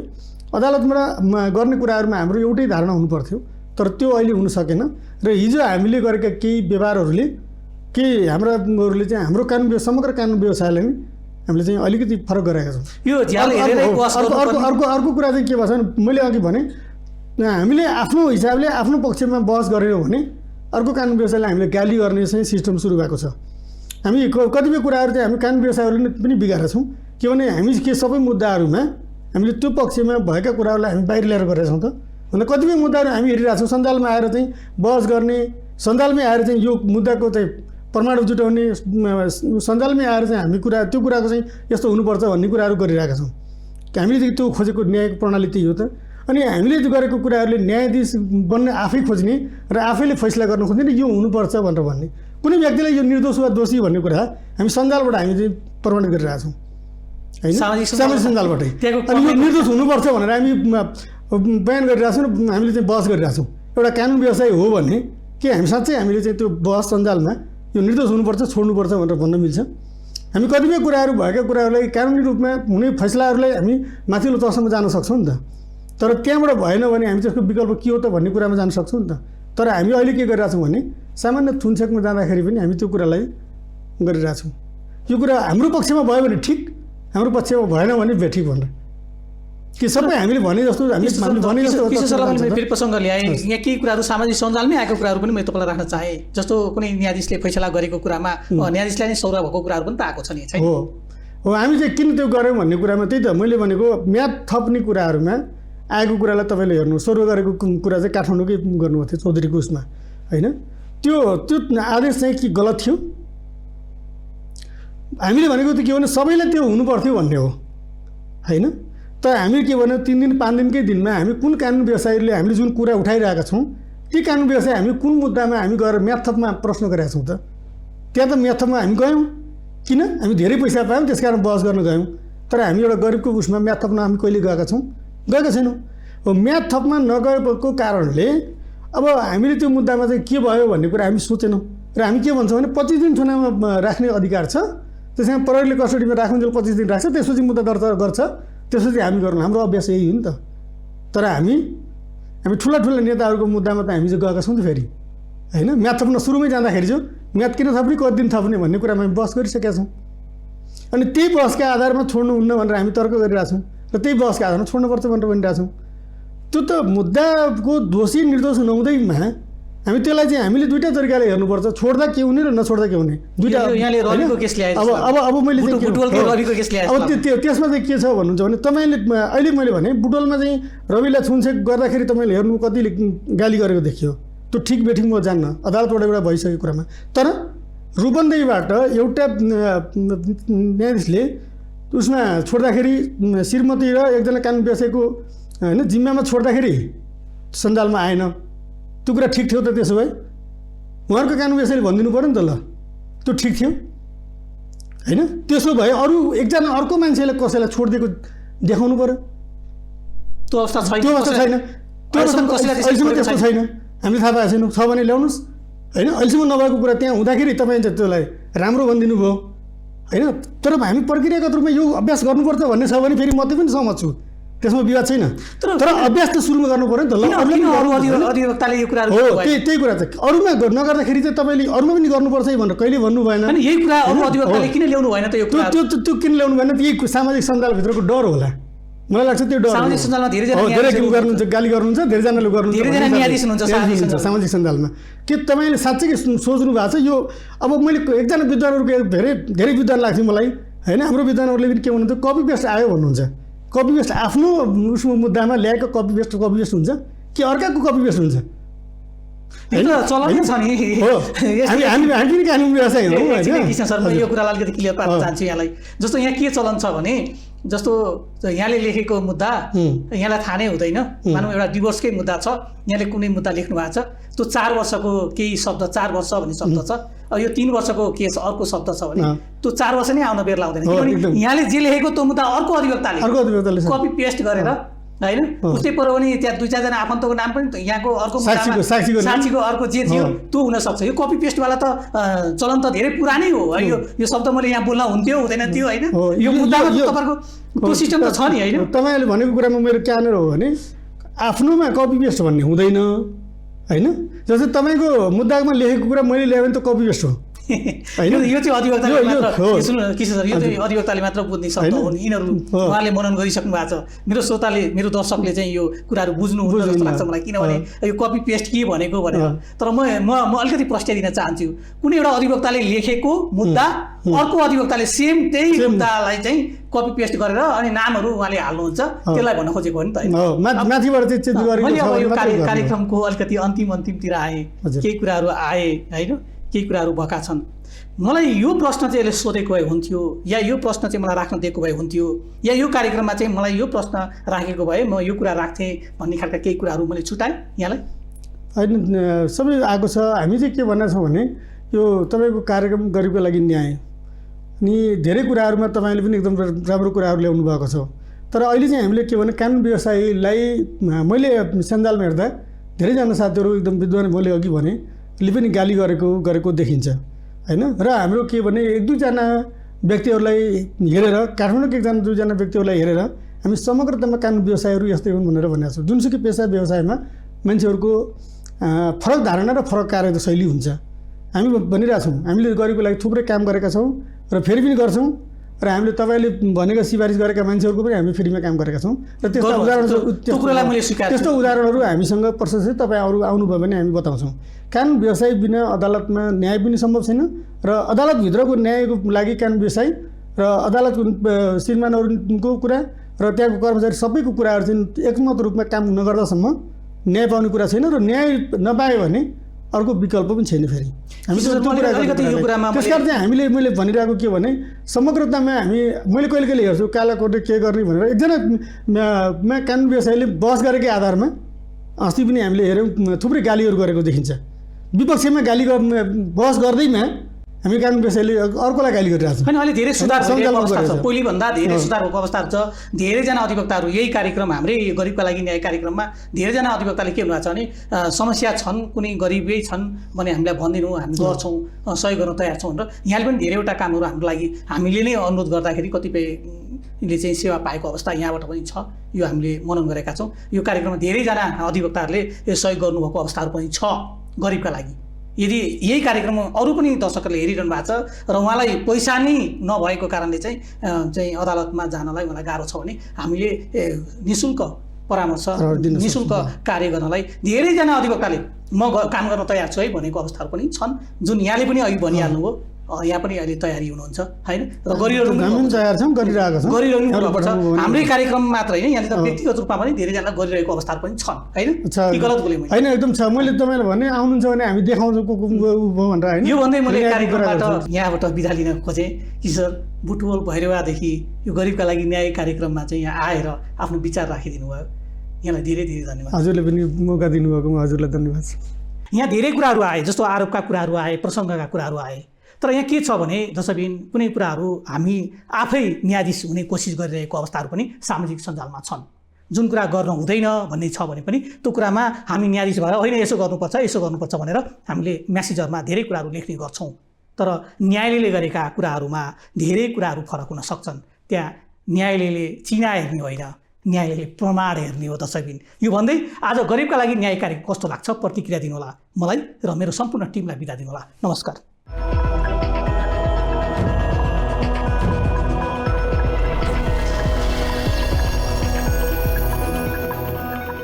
अदालतमा गर्ने कुराहरूमा हाम्रो एउटै धारणा हुनुपर्थ्यो, तर त्यो अहिले हुन सकेन। र हिजो हामीले गरेका केही व्यवहारहरूले, केही हाम्राहरूले चाहिँ हाम्रो समग्र कानुन व्यवसायलाई नै हामीले चाहिँ अलिकति फरक गरेका छौँ। यो अर्को कुरा चाहिँ के भन्छ भने मैले अघि भने हामीले आफ्नो हिसाबले आफ्नो पक्षमा बहस गरेनौँ भने अर्को कानुन व्यवसायलाई हामीले गाली गर्ने चाहिँ सिस्टम सुरु भएको छ। हामी कतिपय कुराहरू चाहिँ हामी कानुन व्यवसायहरूले पनि बिगारेका छौँ। के भने हामी के सबै मुद्दाहरूमा हामीले त्यो पक्षमा भएका कुराहरूलाई हामी बाहिर ल्याएर गरेका छौँ त भन्दा कतिपय मुद्दाहरू हामी हेरिरहेको छौँ। सञ्जालमा आएर चाहिँ बहस गर्ने, सञ्जालमै आएर चाहिँ यो मुद्दाको चाहिँ प्रमाण जुटाउने, सञ्जालमै आएर चाहिँ हामी त्यो कुराको चाहिँ यस्तो हुनुपर्छ भन्ने कुराहरू गरिरहेका छौँ। हामीले त्यो खोजेको न्यायिक प्रणाली त्यही हो त। अनि हामीले गरेको कुराहरूले न्यायाधीश बन्ने आफै खोज्ने र आफैले फैसला गर्न खोज्ने यो हुनुपर्छ भनेर भन्ने, कुनै व्यक्तिलाई यो निर्दोष वा दोषी भन्ने कुरा हामी सञ्जालबाट हामी चाहिँ प्रमाणित गरिरहेका छौँ होइन, सामाजिक सञ्जालबाटै। अनि यो निर्दोष हुनुपर्छ भनेर हामी बयान गरिरहेको छौँ र हामीले चाहिँ बहस गरिरहेको छौँ। एउटा कानुन व्यवसाय हो भने के हामी साँच्चै हामीले चाहिँ त्यो बहस सञ्जालमा यो निर्दोष हुनुपर्छ, छोड्नुपर्छ भनेर भन्न मिल्छ? हामी कतिपय कुराहरू भएका कुराहरूलाई कानुनी रूपमा हुने फैसलाहरूलाई हामी माथिल्लो तहसम्म जान सक्छौँ नि त, तर त्यहाँबाट भएन भने हामी त्यसको विकल्प के हो त भन्ने कुरामा जान सक्छौँ नि त। तर हामी अहिले के गरिरहेछौँ भने सामान्य थुनछेकमा जाँदाखेरि पनि हामी त्यो कुरालाई गरिरहेछौँ। यो कुरा हाम्रो पक्षमा भयो भने ठिक, हाम्रो पक्षमा भएन भने बेठिक भनेर कि सबै हामीले भने जस्तो भने जस्तो फेरि प्रसङ्ग ल्याएँ। यहाँ केही कुराहरू सामाजिक सञ्जालमै आएको कुराहरू पनि मैले तपाईँलाई राख्न चाहेँ। जस्तो कुनै न्यायाधीशले फैसला गरेको कुरामा न्यायाधीशलाई नै सौरा भएको कुराहरू पनि त आएको छ नि, छैन? हो, हामी चाहिँ किन त्यो गऱ्यौँ भन्ने कुरामा त्यही त मैले भनेको म्याद थप्ने कुराहरूमा आएको कुरालाई तपाईँले हेर्नु। सौरा गरेको कुरा चाहिँ काठमाडौँकै गर्नुभएको थियो चौधरीको उसमा होइन। त्यो आदेश चाहिँ के गलत थियो? हामीले भनेको त के भने सबैलाई त्यो हुनुपर्थ्यो भन्ने हो होइन। तर हामी के भन्यो 3 दिन 5 दिनकै दिनमा हामी कुन कानुन व्यवसायीले हामीले जुन कुरा उठाइरहेका छौँ ती कानुन व्यवसाय हामी कुन मुद्दामा हामी गएर म्याथपमा प्रश्न गरेका छौँ त? त्यहाँ त म्याथपमा हामी गयौँ, किन? हामी धेरै पैसा पायौँ त्यस कारण बहस गर्न गयौँ। तर हामी एउटा गरिबको उसमा म्याथ थप्न हामी कहिले गएका छौँ? गएका छैनौँ। हो, म्याथ थप्न नगएको कारणले अब हामीले त्यो मुद्दामा चाहिँ के भयो भन्ने कुरा हामी सोचेनौँ र हामी के भन्छौँ भने 25 दिन थुनामा राख्ने अधिकार छ, त्यसमा प्रहरीले कस्टडीमा राख्नुन्जेल 25 दिन राख्छ, त्यसपछि मुद्दा दर्ता गर्छ, त्यसपछि हामी गर्नु। हाम्रो अभ्यास यही हो नि त। तर हामी ठुला नेताहरूको मुद्दामा त हामी चाहिँ गएका छौँ त फेरि होइन। म्याथ थप्न सुरुमै जाँदाखेरि चाहिँ म्याथ किन थप्ने, कति दिन थप्ने भन्ने कुरामा हामी बहस गरिसकेका छौँ। अनि त्यही बहसका आधारमा छोड्नुहुन्न भनेर हामी तर्क गरिरहेछौँ र त्यही बहसका आधारमा छोड्नुपर्छ भनेर भनिरहेछौँ। त्यो त मुद्दाको दोषी निर्दोष नहुँदैमा हामी त्यसलाई चाहिँ हामीले दुईटा तरिकाले हेर्नुपर्छ, छोड्दा के हुने र नछोड्दा के हुने, दुईटा। यहाँले रविको केस ल्याए अब मैले रविको केस ल्याए अब त्यसमा चाहिँ के छ भन्नुहुन्छ भने तपाईँले अहिले मैले भने बुटवलमा चाहिँ रविलाई छुनछेक गर्दाखेरि तपाईँले हेर्नु कतिले गाली गरेको देखियो, त्यो ठिक बेठिक म जान्न, अदालतबाट एउटा भइसकेको कुरामा। तर रूपन्देहीबाट एउटा न्यायाधीशले उसमा छोड्दाखेरि श्रीमती र एकजना कानुन व्यवसायीको होइन जिम्मामा छोड्दाखेरि सञ्जालमा आएन, त्यो कुरा ठिक थियो त? त्यसो भए उहाँहरूको कानुन व्यवसायीले भनिदिनु पऱ्यो नि त, ल त्यो ठिक थियो होइन? त्यसो भए अरू एकजना अर्को मान्छेलाई कसैलाई छोडिदिएको देखाउनु पऱ्यो, त्यो अवस्था छैन। त्यो अवस्था छैन, त्यो अहिलेसम्म त्यस्तो छैन, हामीले थाहा पाएको छैनौँ। छ भने ल्याउनुहोस् होइन, अहिलेसम्म नभएको कुरा त्यहाँ हुँदाखेरि तपाईँ चाहिँ त्यसलाई राम्रो भनिदिनु भयो होइन। तर हामी प्रक्रियागत रूपमा यो अभ्यास गर्नुपर्छ भन्ने छ भने फेरि म त्यो पनि सहमत छु, त्यसमा विवाद छैन। तर अभ्यास त सुरुमा गर्नु पऱ्यो नि त। ल अधिवक्ताले यो कुराहरू हो, त्यही कुरा चाहिँ अरूमा नगर्दाखेरि चाहिँ तपाईँले अरूमा पनि गर्नुपर्छ है भनेर कहिले भन्नु भएन। यही कुरा अरू अधिवक्ताले किन ल्याउनु भएन त? यो त्यो किन ल्याउनु भएन? यही सामाजिक सञ्जालभित्रको डर होला, मलाई लाग्छ त्यो डर। सामाजिक सञ्जालमा धेरै गर्नुहुन्छ, गाली गर्नुहुन्छ, धेरैजनाले गर्नुहुन्छ, धेरैजना न्यायाधीश हुनुहुन्छ सामाजिक सञ्जालमा। के तपाईँले साँच्चै सोच्नु भएको छ यो? अब मैले एकजना विद्वानहरूको धेरै विद्वान लाग्थ्यो मलाई होइन, हाम्रो विद्वानहरूले पनि के भन्नुहुन्छ, कपी पेस्ट आयो भन्नुहुन्छ। कपी पेस्ट आफ्नो उसको मुद्दामा ल्याएको कपी पेस्ट हुन्छ कि अर्काको कपी पेस्ट हुन्छ? चलन छ नि, हामी पनि कानुन व्यवसाय हौ होइन। सर म यो कुरालाई अलिकति क्लियर पार्न चाहन्छु यहाँलाई। जस्तो यहाँ के चलन छ भने, जस्तो यहाँले लेखेको मुद्दा यहाँलाई थाहा नै हुँदैन, मानौँ एउटा डिभोर्सकै मुद्दा छ, यहाँले कुनै मुद्दा लेख्नु भएको छ, त्यो 4 वर्षको केही शब्द 4 वर्ष भन्ने शब्द छ, अब यो 3 वर्षको केस अर्को शब्द छ भने त्यो 4 वर्ष नै आउन बेर लाग्दैन, किनभने यहाँले जे लेखेको त्यो मुद्दा अर्को अधिवक्ताले कपी पेस्ट गरेर होइन, उस्तै पर पनि त्यहाँ 2-4 जना आफन्तको नाम पनि यहाँको अर्को साक्षीको अर्को जे थियो त्यो हुनसक्छ। यो कपी पेस्टवाला त चलन त धेरै पुरानै हो है। यो शब्द मैले यहाँ बोल्न हुन्थ्यो हुँदैन थियो होइन, यो मुद्दामा तपाईँको त्यो सिस्टम त छ नि होइन। तपाईँले भनेको कुरामा मेरो क्यानर हो भने आफ्नोमा कपी पेस्ट भन्ने हुँदैन होइन। जस्तै तपाईँको मुद्दामा लेखेको कुरा मैले ल्याएँ भने त कपी पेस्ट हो होइन। यो चाहिँ अधिवक्ताले मात्र सुन्नु किशोर सर, यो चाहिँ अधिवक्ताले मात्र बुझ्ने शब्द हुन्, यिनीहरू उहाँले मनन गरिसक्नु भएको छ। मेरो श्रोताले मेरो दर्शकले चाहिँ यो कुराहरू बुझ्नुहुन्छ जस्तो लाग्छ मलाई, किनभने यो कपी पेस्ट के भनेको भनेर। तर म अलिकति प्रश्न दिन चाहन्छु, कुनै एउटा अधिवक्ताले लेखेको मुद्दा अर्को अधिवक्ताले सेम त्यही मुद्दालाई चाहिँ कपी पेस्ट गरेर अनि नामहरू उहाँले हाल्नुहुन्छ, त्यसलाई भन्न खोजेको हो नि त होइन। मैले अब यो कार्यक्रमको अलिकति अन्तिमतिर आएँ, केही कुराहरू आए होइन, केही कुराहरू भएका छन्। मलाई यो प्रश्न चाहिँ यसले सोधेको भए हुन्थ्यो, या यो प्रश्न चाहिँ मलाई राख्न दिएको भए हुन्थ्यो, या यो कार्यक्रममा चाहिँ मलाई यो प्रश्न राखेको भए म यो कुरा राख्थेँ भन्ने खालका केही कुराहरू मैले छुटाएँ यहाँलाई होइन। सबै आएको छ। हामी चाहिँ के भन्न छौँ भने यो तपाईँको कार्यक्रम गरिबको लागि न्याय अनि धेरै कुराहरूमा तपाईँले पनि एकदम राम्रो कुराहरू ल्याउनु भएको छ। तर अहिले चाहिँ हामीले के भने कानुन व्यवसायीलाई मैले सञ्जालमा हेर्दा धेरैजना साथीहरू एकदम विद्वान मैले अघि भने ले पनि गाली गरेको देखिन्छ होइन। र हाम्रो के भने 1-2 जना व्यक्तिहरूलाई हेरेर, काठमाडौँको 1-2 जना व्यक्तिहरूलाई हेरेर हामी समग्रतामा कानुन व्यवसायहरू यस्तै हुन् भनेर भनेको छौँ। जुनसुकै पेसा व्यवसायमा मान्छेहरूको फरक धारणा र फरक कार्यशैली हुन्छ। हामी भनिरहेछौँ हामीले गरेको लागि थुप्रै काम गरेका छौँ र फेरि पनि गर्छौँ, र हामीले तपाईँले भनेको सिफारिस गरेका मान्छेहरूको पनि हामी फ्रीमा काम गरेका छौँ। र त्यस्तो उदाहरणहरू हामीसँग प्रशस्तै तपाईँ अरू आउनुभयो भने हामी बताउँछौँ। कानुन व्यवसाय बिना अदालतमा न्याय पनि सम्भव छैन, र अदालतभित्रको न्यायको लागि कानुन व्यवसाय र अदालतको श्रीमानहरूको कुरा र त्यहाँको कर्मचारी सबैको कुराहरू चाहिँ एकमत रूपमा काम नगर्दासम्म न्याय पाउने कुरा छैन, र न्याय नपायो भने अर्को विकल्प पनि छैन फेरि। हामी त्यस कारण चाहिँ हामीले मैले भनिरहेको के भने समग्रतामा मैले कहिले हेर्छु कालाकोटले के गर्ने भनेर एकजना कानुन व्यवसायीले बहस गरेकै आधारमा अस्ति पनि हामीले हेऱ्यौँ थुप्रै गालीहरू गरेको देखिन्छ। विपक्षमा बहस गर्दैमा हामी कानुन व्यवसायीले अर्कोलाई गाली गरिरहेको छ। होइन, अहिले धेरै सुधार भएको अवस्था छ, पहिलेभन्दा धेरै सुधार भएको अवस्था छ। धेरैजना अधिवक्ताहरू यही कार्यक्रम हाम्रै गरिबका लागि न्याय कार्यक्रममा धेरैजना अधिवक्ताले के भन्नुहुन्छ भने समस्या छन्, कुनै गरिबै छन् भने हामीलाई भनिदिनु, हामी गर्छौँ, सहयोग गर्न तयार छौँ भनेर। यहाँले पनि धेरैवटा कामहरू हाम्रो लागि हामीले नै अनुरोध गर्दाखेरि कतिपयले चाहिँ सेवा पाएको अवस्था यहाँबाट पनि छ, यो हामीले मनन गरेका छौँ। यो कार्यक्रममा धेरैजना अधिवक्ताहरूले सहयोग गर्नुभएको अवस्थाहरू पनि छ गरिबका लागि। यदि यही कार्यक्रम अरू पनि दर्शकहरूले हेरिरहनु भएको छ र उहाँलाई पैसा नै नभएको कारणले चाहिँ अदालतमा जानलाई उहाँलाई गाह्रो छ भने हामीले निःशुल्क परामर्श दिन निःशुल्क कार्य गर्नलाई धेरैजना अधिवक्ताले काम गर्न तयार छु है भनेको अवस्थाहरू पनि छन्, जुन यहाँले पनि अघि भनिहाल्नुभयो। यहाँ पनि अहिले तयारी हुनुहुन्छ होइन, र गरिरहनु तयार छौँ, गरिरहेको छौँ, गरिरहनुपर्छ। हाम्रै कार्यक्रम मात्र होइन, यहाँले त व्यक्तिगत रूपमा पनि धेरैजना गरिरहेको अवस्थाहरू पनि छन् होइन। के गलत बोलेँ मैले? होइन, एकदम छ। मैले तपाईँलाई भने आउनुहुन्छ भने हामी देखाउँछौँ को भनेर होइन। यो भन्दै मैले कार्यक्रमबाट यहाँबाट बिदा लिन खोजेँ कि सर बुटवल भैरवादेखि यो गरिबका लागि न्याय कार्यक्रममा चाहिँ यहाँ आएर आफ्नो विचार राखिदिनु भयो। यहाँलाई धेरै धेरै धन्यवाद। हजुरले पनि मौका दिनुभएकोमा हजुरलाई धन्यवाद छ। यहाँ धेरै कुराहरू आए, जस्तो आरोपका कुराहरू आए, प्रसङ्गका कुराहरू आए। तर यहाँ के छ भने दर्शकबिन कुनै कुराहरू हामी आफै न्यायाधीश हुने कोसिस गरिरहेको अवस्थाहरू पनि सामाजिक सञ्जालमा छन्। जुन कुरा गर्न हुँदैन भन्ने छ भने पनि त्यो कुरामा हामी न्यायाधीश भएर होइन यसो गर्नुपर्छ भनेर हामीले म्यासेजहरूमा धेरै कुराहरू लेख्ने गर्छौँ। तर न्यायालयले गरेका कुराहरूमा धेरै कुराहरू फरक हुन सक्छन्। त्यहाँ न्यायालयले चिना हेर्ने होइन, न्यायालयले प्रमाण हेर्ने हो दर्शकबिन। यो भन्दै आज गरिबका लागि न्याय कार्य कस्तो लाग्छ प्रतिक्रिया दिनुहोला मलाई र मेरो सम्पूर्ण टिमलाई बिदा दिनुहोला। नमस्कार।